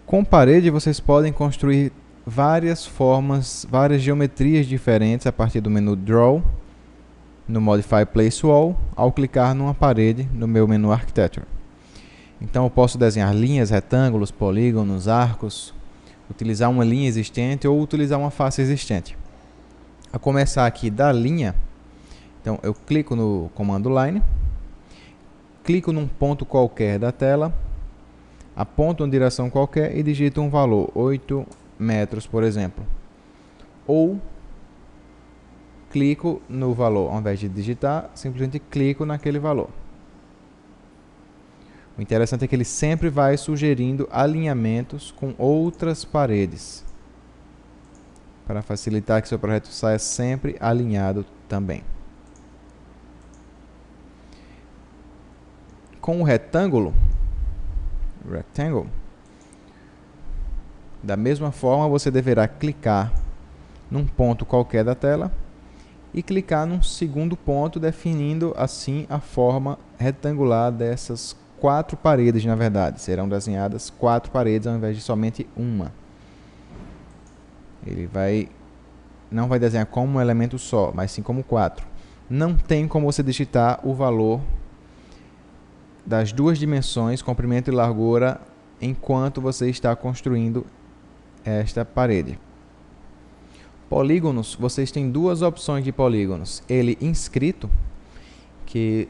Com parede, vocês podem construir várias formas, várias geometrias diferentes a partir do menu Draw, no Modify Place Wall, ao clicar numa parede no meu menu Architecture. Então eu posso desenhar linhas, retângulos, polígonos, arcos, utilizar uma linha existente ou utilizar uma face existente. A começar aqui da linha, então eu clico no comando Line, clico num ponto qualquer da tela, aponto uma direção qualquer e digito um valor, 8 metros, por exemplo. Ou clico no valor, ao invés de digitar, simplesmente clico naquele valor. O interessante é que ele sempre vai sugerindo alinhamentos com outras paredes, para facilitar que seu projeto saia sempre alinhado também. Com o retângulo, Rectangle, da mesma forma você deverá clicar num ponto qualquer da tela e clicar num segundo ponto, definindo assim a forma retangular dessas 4 paredes. Na verdade, serão desenhadas 4 paredes ao invés de somente uma. Ele não vai desenhar como um elemento só, mas sim como 4. Não tem como você digitar o valor das duas dimensões, comprimento e largura, enquanto você está construindo esta parede. Polígonos, vocês têm duas opções de polígonos. Ele inscrito, que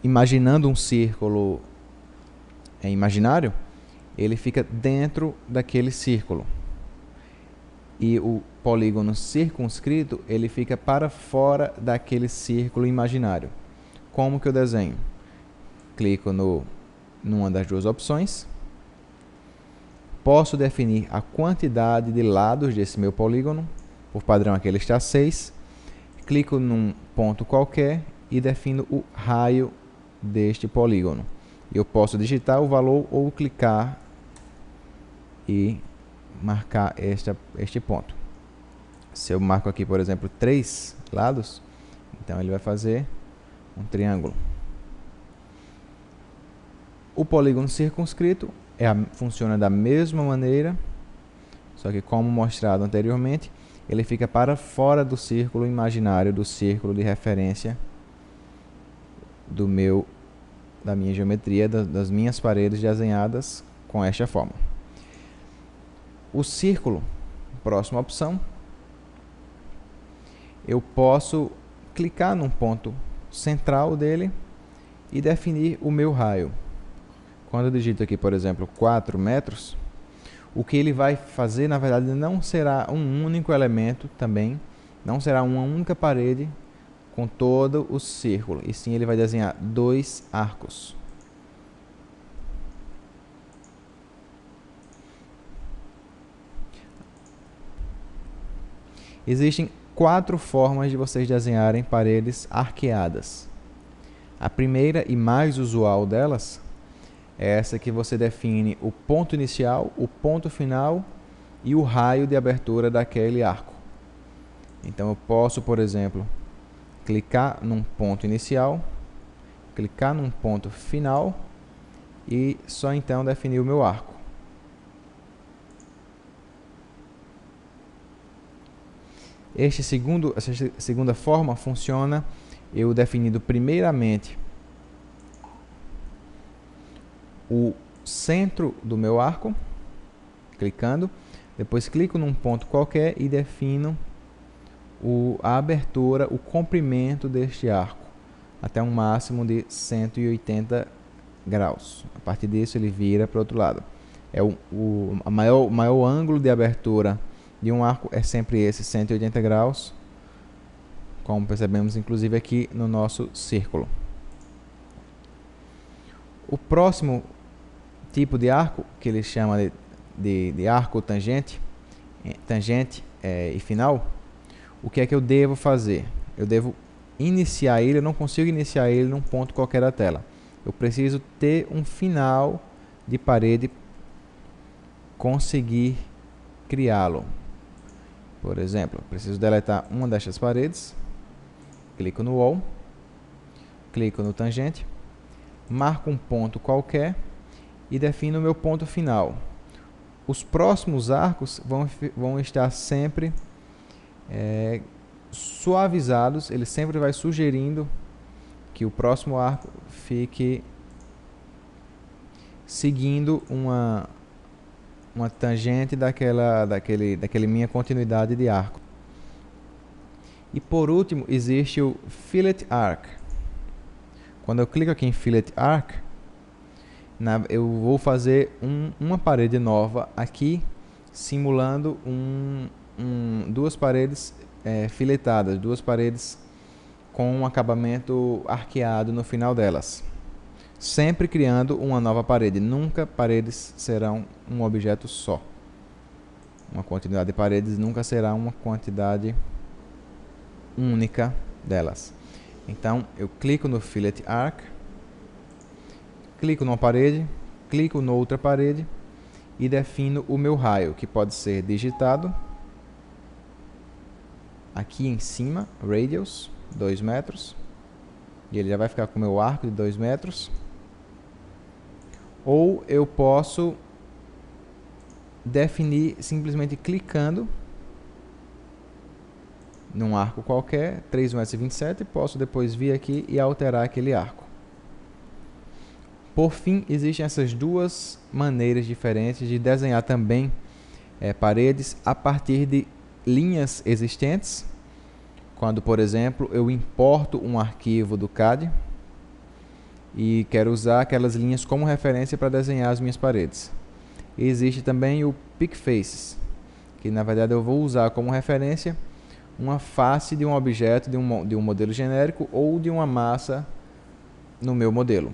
imaginando um círculo imaginário, ele fica dentro daquele círculo. E o polígono circunscrito, ele fica para fora daquele círculo imaginário. Como que eu desenho? Clico numa das duas opções. Posso definir a quantidade de lados desse meu polígono. Por padrão aqui ele está 6. Clico num ponto qualquer e defino o raio deste polígono. Eu posso digitar o valor ou clicar e marcar este ponto. Se eu marco aqui, por exemplo, 3 lados, então ele vai fazer um triângulo. O polígono circunscrito funciona da mesma maneira, só que como mostrado anteriormente, ele fica para fora do círculo imaginário, do círculo de referência da minha geometria, das minhas paredes desenhadas com esta forma. O círculo, próxima opção, eu posso clicar num ponto central dele e definir o meu raio. Quando eu digito aqui, por exemplo, 4 metros, o que ele vai fazer, na verdade, não será um único elemento também, não será uma única parede com todo o círculo, e sim ele vai desenhar 2 arcos. Existem 4 formas de vocês desenharem paredes arqueadas. A primeira e mais usual delas é essa que você define o ponto inicial, o ponto final e o raio de abertura daquele arco. Então eu posso, por exemplo, clicar num ponto inicial, clicar num ponto final e só então definir o meu arco. Essa segunda forma funciona eu definindo primeiramente o centro do meu arco, clicando, depois clico num ponto qualquer e defino a abertura, o comprimento deste arco, até um máximo de 180 graus. A partir disso ele vira para o outro lado. O maior ângulo de abertura de um arco é sempre esse, 180 graus, como percebemos inclusive aqui no nosso círculo. O próximo tipo de arco, que ele chama de arco tangente e final, o que é que eu devo fazer? Eu devo iniciar ele, eu não consigo iniciar ele num ponto qualquer da tela. Eu preciso ter um final de parede, conseguir criá-lo. Por exemplo, eu preciso deletar uma destas paredes, clico no Wall, clico no tangente, marco um ponto qualquer e defino o meu ponto final. os próximos arcos vão estar sempre suavizados. Ele sempre vai sugerindo que o próximo arco fique seguindo uma tangente daquele minha continuidade de arco. E por último existe o Fillet Arc. Quando eu clico aqui em Fillet Arc, eu vou fazer uma parede nova aqui, simulando duas paredes filetadas, duas paredes com um acabamento arqueado no final delas. Sempre criando uma nova parede. Nunca paredes serão um objeto só. Uma quantidade de paredes nunca será uma quantidade única delas. Então eu clico no Fillet Arc, clico numa parede, clico na outra parede e defino o meu raio, que pode ser digitado aqui em cima, Radius, 2 metros, e ele já vai ficar com o meu arco de 2 metros. Ou eu posso definir simplesmente clicando num arco qualquer, 3,27 m, e posso depois vir aqui e alterar aquele arco. Por fim, existem essas duas maneiras diferentes de desenhar também paredes a partir de linhas existentes. Quando, por exemplo, eu importo um arquivo do CAD e quero usar aquelas linhas como referência para desenhar as minhas paredes. E existe também o Pick Faces, que na verdade eu vou usar como referência uma face de um objeto, de um modelo genérico ou de uma massa no meu modelo.